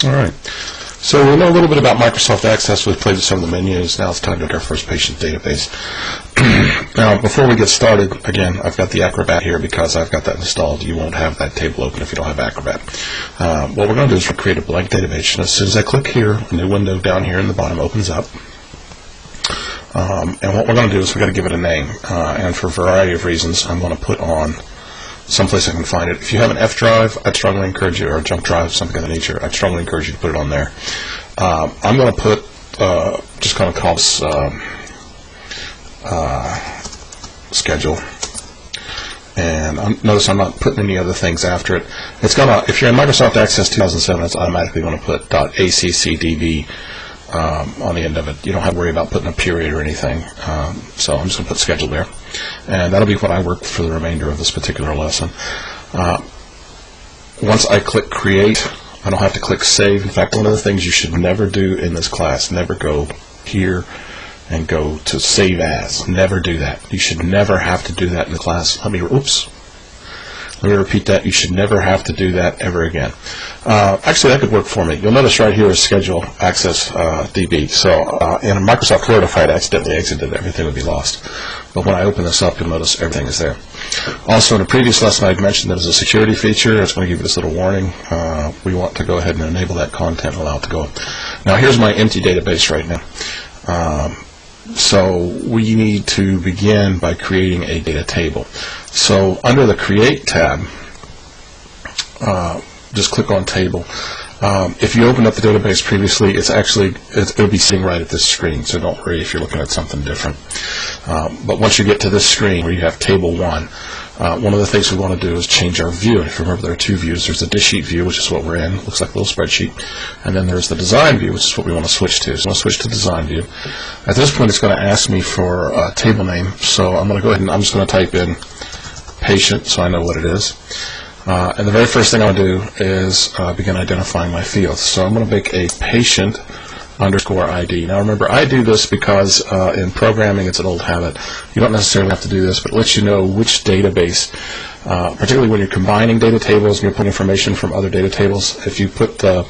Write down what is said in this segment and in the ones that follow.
All right. So we know a little bit about Microsoft Access. We've played with some of the menus. Now it's time to look at our first patient database. Now, before we get started, again, I've got the Acrobat here because I've got that installed. You won't have that table open if you don't have Acrobat. What we're going to do is create a blank database. And as soon as I click here, a new window down here in the bottom opens up. And what we're going to do is we've got to give it a name. And for a variety of reasons, I'm going to put on someplace I can find it. If you have an F drive, I'd strongly encourage you, or a jump drive, something of that nature, I'd strongly encourage you to put it on there. I'm going to put, just going to call this schedule. And notice I'm not putting any other things after it. It's going to, if you're in Microsoft Access 2007, it's automatically going to put .accdb on the end of it. You don't have to worry about putting a period or anything. So I'm just going to put schedule there. And that'll be what I work for the remainder of this particular lesson. Once I click create, I don't have to click save. In fact, one of the things you should never do in this class, never go here and go to save as. Never do that. You should never have to do that in the class. Let me repeat that. You should never have to do that ever again. Actually, that could work for me. You'll notice right here is schedule access DB. So in Microsoft Word, if I had accidentally exited, everything would be lost. But when I open this up, you'll notice everything is there. Also, in a previous lesson, I mentioned that as a security feature, it's going to give you this little warning. We want to go ahead and enable that content and allow it to go. Now, here's my empty database right now. So we need to begin by creating a data table. So under the Create tab, just click on Table. If you opened up the database previously, it'll be sitting right at this screen, so don't worry if you're looking at something different. But once you get to this screen where you have Table 1, one of the things we want to do is change our view. If you remember, there are two views. There's the dish sheet view, which is what we're in. Looks like a little spreadsheet. And then there's the design view, which is what we want to switch to. So I'm going to switch to design view. At this point, it's going to ask me for a table name. So I'm going to go ahead and I'm just going to type in patient so I know what it is. And the very first thing I'll do is begin identifying my fields. So I'm going to make a patient underscore ID. Now remember, I do this because in programming it's an old habit. You don't necessarily have to do this, but it lets you know which database, particularly when you're combining data tables and you're putting information from other data tables, if you put a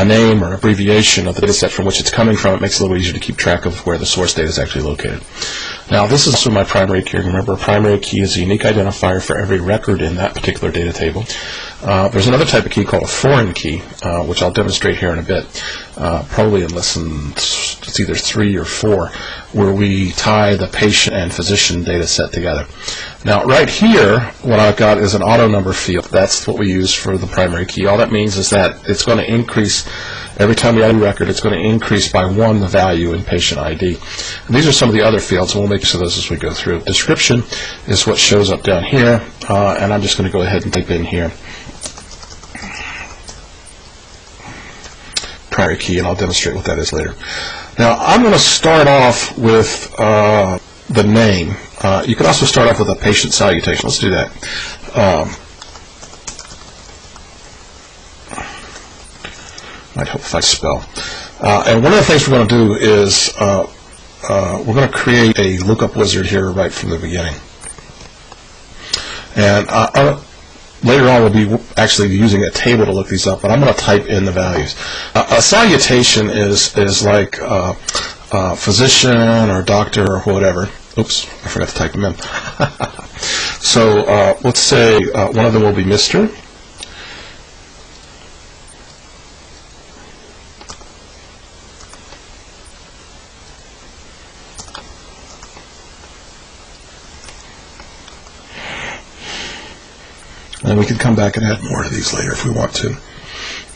name or an abbreviation of the data set from which it's coming from, it makes it a little easier to keep track of where the source data is actually located. Now this is also my primary key. Remember, a primary key is a unique identifier for every record in that particular data table. There's another type of key called a foreign key, which I'll demonstrate here in a bit, probably in lesson, it's either 3 or 4, where we tie the patient and physician data set together. Now right here, what I've got is an auto number field. That's what we use for the primary key. All that means is that it's going to increase, every time we add a record, it's going to increase by 1 the value in patient ID. And these are some of the other fields, and we'll make use of those as we go through. Description is what shows up down here, and I'm just going to go ahead and type in here primary key, and I'll demonstrate what that is later. Now I'm going to start off with the name. You could also start off with a patient salutation. Let's do that. Might help if I spell. And one of the things we're going to do is we're going to create a lookup wizard here right from the beginning. And later on we'll be actually using a table to look these up, but I'm going to type in the values. A salutation is like physician or doctor or whatever. Oops, I forgot to type them in. So let's say one of them will be Mr. And we can come back and add more to these later if we want to.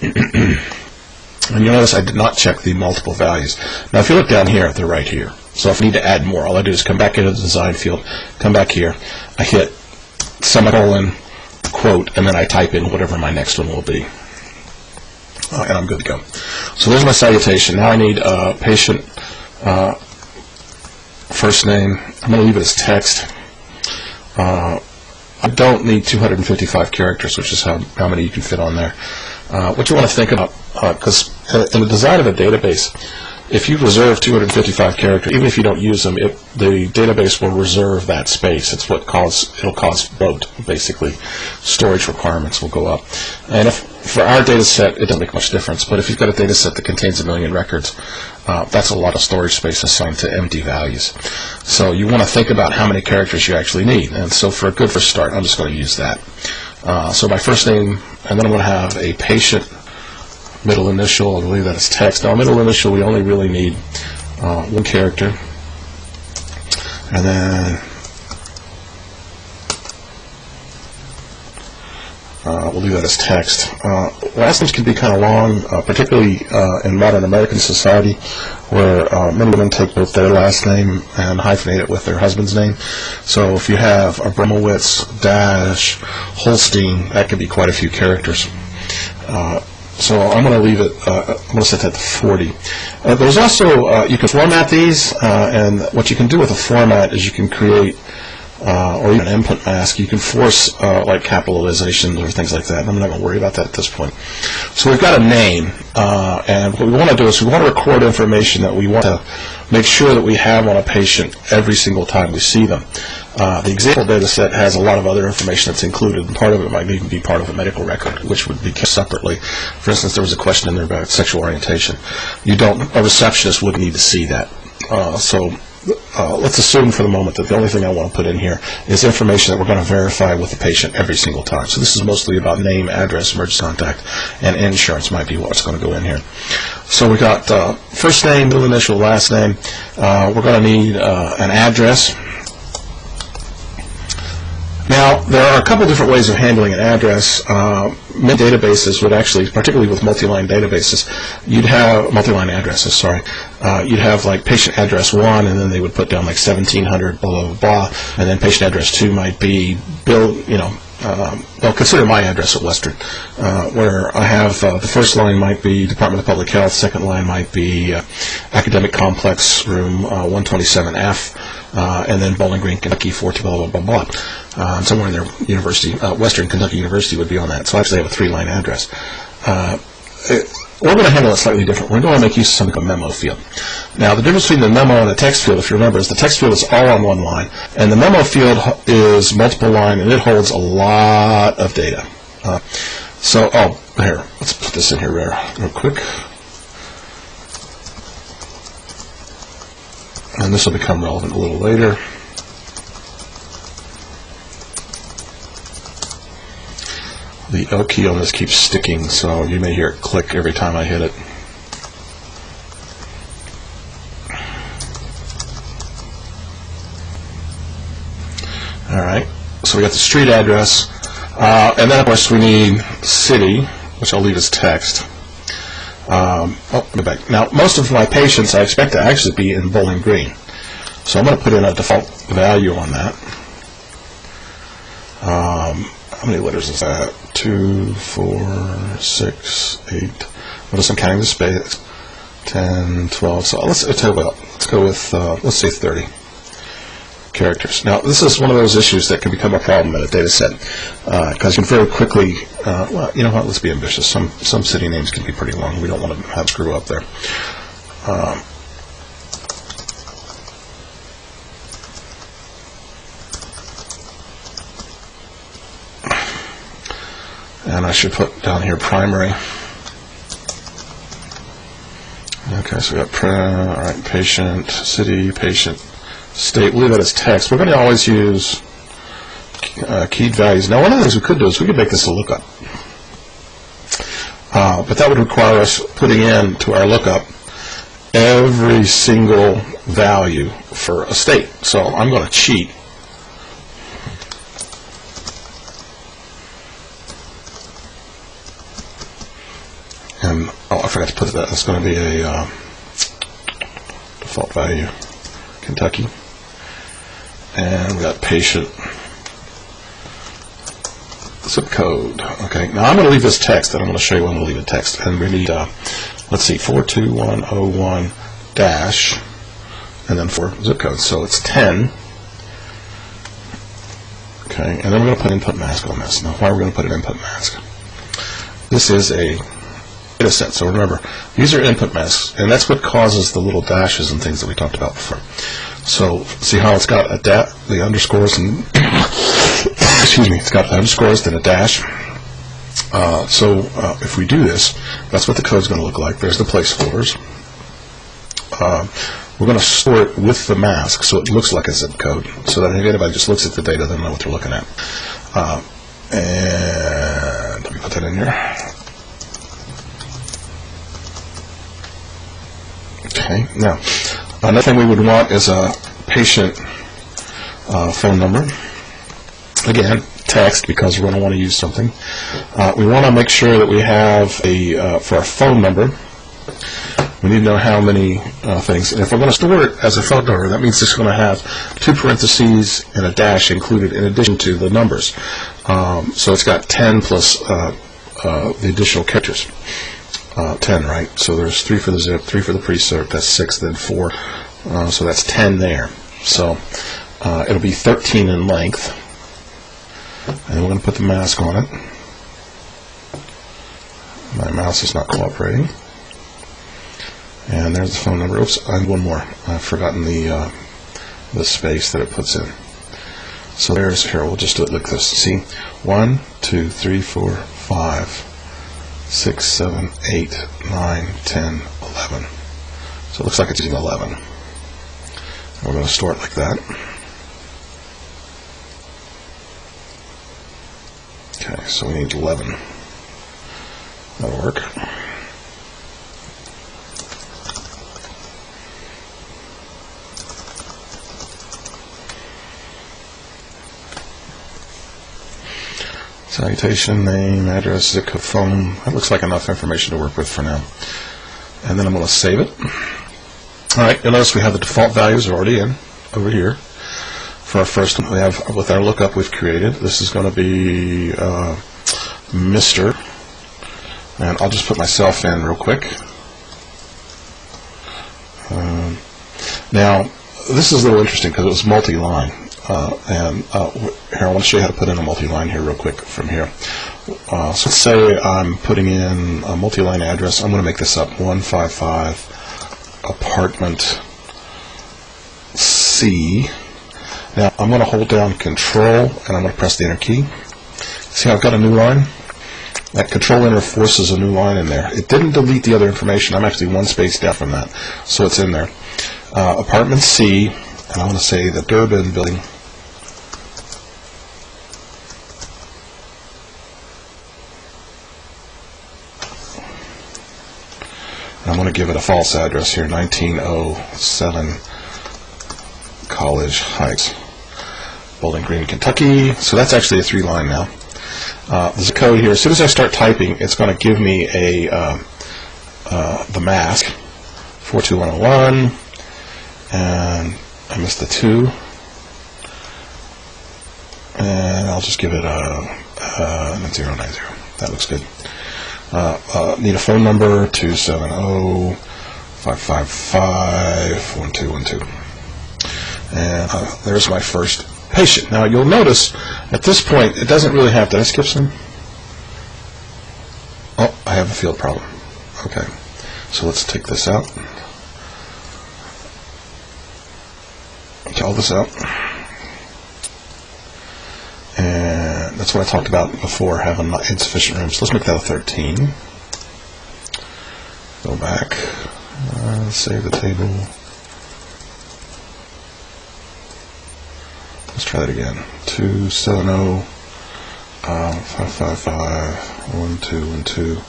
And you notice I did not check the multiple values. Now if you look down here, they're right here. So if I need to add more, all I do is come back into the design field, come back here, I hit semicolon, quote, and then I type in whatever my next one will be. And I'm good to go. So there's my salutation. Now I need patient first name. I'm going to leave it as text. I don't need 255 characters, which is how many you can fit on there. What you want to think about, because in the design of a database, if you reserve 255 characters, even if you don't use them, the database will reserve that space. It's what it'll cause bloat, basically. Storage requirements will go up. And if for our data set, it doesn't make much difference. But if you've got a data set that contains 1 million records, that's a lot of storage space assigned to empty values. So you want to think about how many characters you actually need. And so for a good first start, I'm just going to use that. So my first name, and then I'm going to have a patient middle initial. I believe that is text. Now, middle initial, we only really need 1 character. And then we'll leave that as text. Last names can be kind of long, particularly in modern American society, where many women take both their last name and hyphenate it with their husband's name. So if you have Abramowitz dash Holstein, that could be quite a few characters. So I'm going to leave it, I'm going to set that to 40. There's also, you can format these, and what you can do with a format is you can create, or even an input mask, you can force like capitalizations or things like that. I'm not going to worry about that at this point. So we've got a name, and what we want to do is we want to record information that we want to make sure that we have on a patient every single time we see them. The example data set has a lot of other information that's included, and part of it might even be part of a medical record, which would be kept separately. For instance, there was a question in there about sexual orientation. A receptionist wouldn't need to see that. Let's assume for the moment that the only thing I want to put in here is information that we're going to verify with the patient every single time. So this is mostly about name, address, emergency contact, and insurance might be what's going to go in here. So we got first name, middle initial, last name. We're going to need an address. Now, there are a couple different ways of handling an address. Many databases would actually, particularly with multi-line databases, you'd have multi-line addresses, sorry. You'd have like patient address 1, and then they would put down like 1700, blah, blah, blah, and then patient address 2 might be Bill, well, consider my address at Western, where I have the first line might be Department of Public Health, second line might be Academic Complex, room 127F, and then Bowling Green, Kentucky, 42, blah, blah, blah, blah. Somewhere in their university, Western Kentucky University would be on that. So I actually have a 3-line address. We're going to handle it slightly different. We're going to make use of something called memo field. Now, the difference between the memo and the text field, if you remember, is the text field is all on one line, and the memo field is multiple line, and it holds a lot of data. Here, let's put this in here real quick. And this will become relevant a little later. The L key on this keeps sticking, so you may hear it click every time I hit it. All right, so we got the street address, and then of course we need city, which I'll leave as text. Let me back. Now, most of my patients I expect to actually be in Bowling Green, so I'm going to put in a default value on that. How many letters is that? 2, 4, 6, 8. Notice I'm counting the space. 10, 12. So let's tell you what. Let's go with let's say 30 characters. Now, this is one of those issues that can become a problem in a data set because you can very quickly. Well, you know what? Let's be ambitious. Some city names can be pretty long. We don't want to have screw up there. And I should put down here primary. Okay, so we got all right, patient, city, patient, state. We'll leave that as text. We're going to always use keyed values. Now, one of the things we could do is we could make this a lookup. But that would require us putting into our lookup every single value for a state. So I'm going to cheat. And, I forgot to put that. That's going to be a default value, Kentucky. And we got patient zip code. Okay, now I'm going to leave this text, and I'm going to show you when I'm going to leave it text. And we need, let's see, 42101 dash, and then 4 zip code. So it's 10. Okay, and then we're going to put input mask on this. Now, why are we going to put an input mask? This is a data set. So remember, these are input masks, and that's what causes the little dashes and things that we talked about before. So see how it's got the underscores and excuse me, it's got the underscores then a dash. If we do this, that's what the code's going to look like. There's the placeholders. We're going to store it with the mask so it looks like a zip code, so that if anybody just looks at the data, they'll know what they're looking at. And let me put that in here. Okay, now, another thing we would want is a patient phone number. Again, text, because we're going to want to use something. We want to make sure that we have for our phone number, we need to know how many things. And if we're going to store it as a phone number, that means it's going to have 2 parentheses and a dash included in addition to the numbers. So it's got 10 plus the additional characters. 10, right? So there's 3 for the zip, 3 for the pre-zip, that's 6, then 4. So that's 10 there. So it'll be 13 in length. And we're going to put the mask on it. My mouse is not cooperating. And there's the phone number. Oops, I have one more. I've forgotten the space that it puts in. So there's, here, we'll just do it like this. See? 1, 2, 3, 4, 5, 6, 7, 8, 9, 10, 11. So it looks like it's using 11. And we're going to store it like that. Okay, so we need 11. That'll work. Salutation, name, address, zip code, phone. That looks like enough information to work with for now. And then I'm going to save it. Alright, you'll notice we have the default values already in over here. For our first one, we have, with our lookup we've created, this is going to be Mr. And I'll just put myself in real quick. Now, this is a little interesting because it was multi-line. Here, I want to show you how to put in a multi-line here real quick from here. So let's say I'm putting in a multi-line address. I'm going to make this up, 155 apartment C. Now, I'm going to hold down Control, and I'm going to press the Enter key. See how I've got a new line? That Control Enter forces a new line in there. It didn't delete the other information. I'm actually 1 space down from that, so it's in there. Apartment C, and I want to say the Durbin building. And I'm going to give it a false address here, 1907 College Heights, Bowling Green, Kentucky. So that's actually a 3-line now. There's a code here. As soon as I start typing, it's going to give me the mask, 42101, and I missed the 2, and I'll just give it a 090. That looks good. Need a phone number, 270-555-1212. And there's my first patient. Now you'll notice at this point it doesn't really have, did I skip some? Oh, I have a field problem. Okay, so let's take this out. Take all this out. And that's what I talked about before, having insufficient room. So let's make that a 13. Go back, save the table. Let's try that again. 270-555-1212.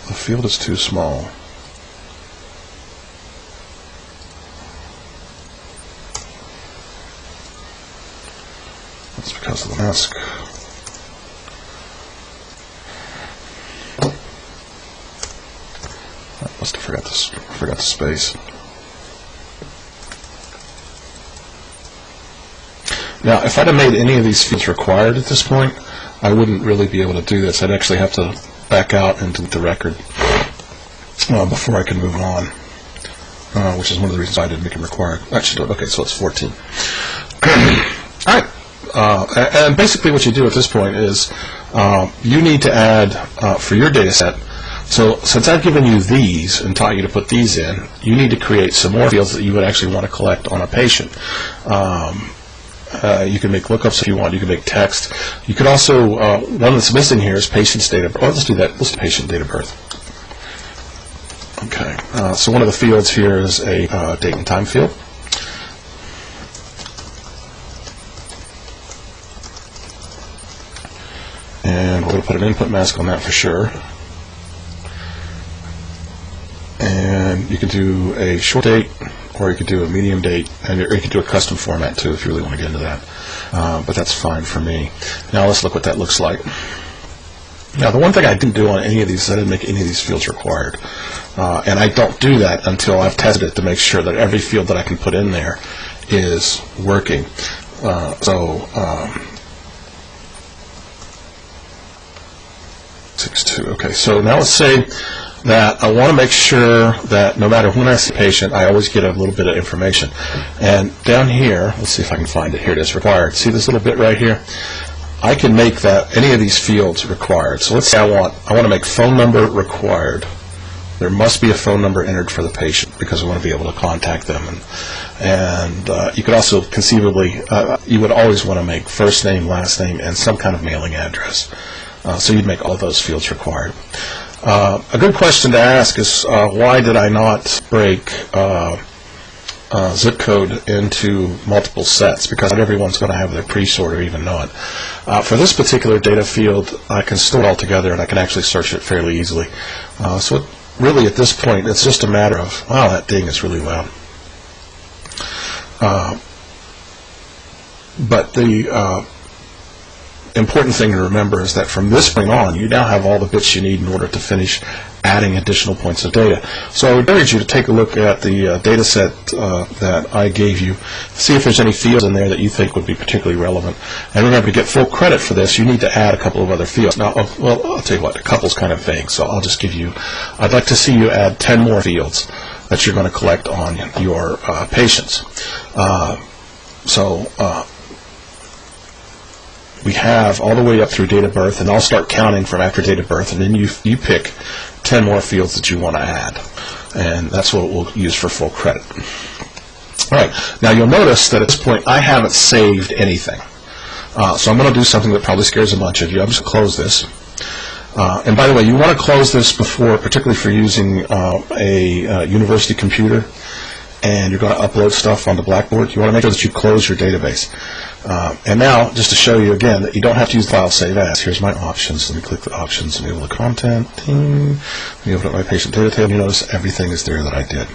The field is too small. That's because of the mask. I must have forgot this. I forgot the space. Now, if I'd have made any of these fields required at this point, I wouldn't really be able to do this. I'd actually have to back out and delete the record before I can move on, which is one of the reasons I didn't make it required. Actually, okay, so it's 14. All right. And basically what you do at this point is you need to add, for your data set, so since I've given you these and taught you to put these in, you need to create some more fields that you would actually want to collect on a patient. You can make lookups if you want. You can make text. You could also, one that's missing here is patient's date of birth. Oh, let's do that. Let's do patient date of birth. Okay. So one of the fields here is a date and time field. And we're going to put an input mask on that for sure. And you can do a short date, or you could do a medium date, and or you could do a custom format too if you really want to get into that. But that's fine for me. Now let's look what that looks like. Now the one thing I didn't do on any of these is I didn't make any of these fields required. And I don't do that until I've tested it to make sure that every field that I can put in there is working. 6.2. Okay, so now let's say that I want to make sure that no matter when I see a patient, I always get a little bit of information. And down here, let's see if I can find it. Here it is, required. See this little bit right here? I can make that any of these fields required. So let's say I want to make phone number required. There must be a phone number entered for the patient because I want to be able to contact them. And you could also conceivably, you would always want to make first name, last name, and some kind of mailing address. So you'd make all those fields required. A good question to ask is why did I not break zip code into multiple sets? Because not everyone's going to have their pre-sort or even know it. For this particular data field, I can store it all together and I can actually search it fairly easily. So really at this point, it's just a matter of, wow, that ding is really loud. But the important thing to remember is that from this point on, you now have all the bits you need in order to finish adding additional points of data. So I would encourage you to take a look at the data set that I gave you, see if there's any fields in there that you think would be particularly relevant. And remember, to get full credit for this, you need to add a couple of other fields. Now, well, I'll tell you what, a couple's kind of vague, so I'll just give you, I'd like to see you add 10 more fields that you're going to collect on your patients. We have all the way up through date of birth, and I'll start counting from after date of birth, and then you pick 10 more fields that you want to add, and that's what we'll use for full credit. All right, now you'll notice that at this point I haven't saved anything. So I'm going to do something that probably scares a bunch of you. I'm just going to close this. And by the way, you want to close this before, particularly for using a university computer, and you're going to upload stuff onto Blackboard. You want to make sure that you close your database. And now, just to show you again that you don't have to use the file save as, here's my options. Let me click the options, enable the content, ding. Let me open up my patient data table. You notice everything is there that I did.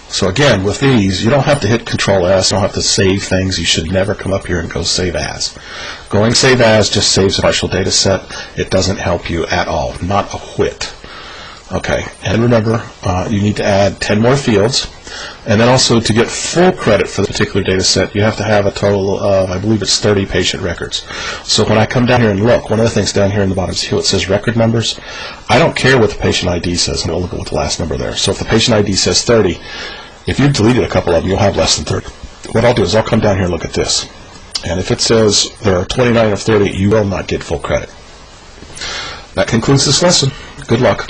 So again, with these, you don't have to hit Control-S, you don't have to save things. You should never come up here and go save as. Going save as just saves a partial data set. It doesn't help you at all, not a whit. Okay, and remember, you need to add 10 more fields. And then also, to get full credit for the particular data set, you have to have a total of, I believe it's 30 patient records. So when I come down here and look, one of the things down here in the bottom is here it says record numbers. I don't care what the patient ID says. I'm going to look at what the last number there. So if the patient ID says 30, if you've deleted a couple of them, you'll have less than 30. What I'll do is I'll come down here and look at this. And if it says there are 29 of 30, you will not get full credit. That concludes this lesson. Good luck.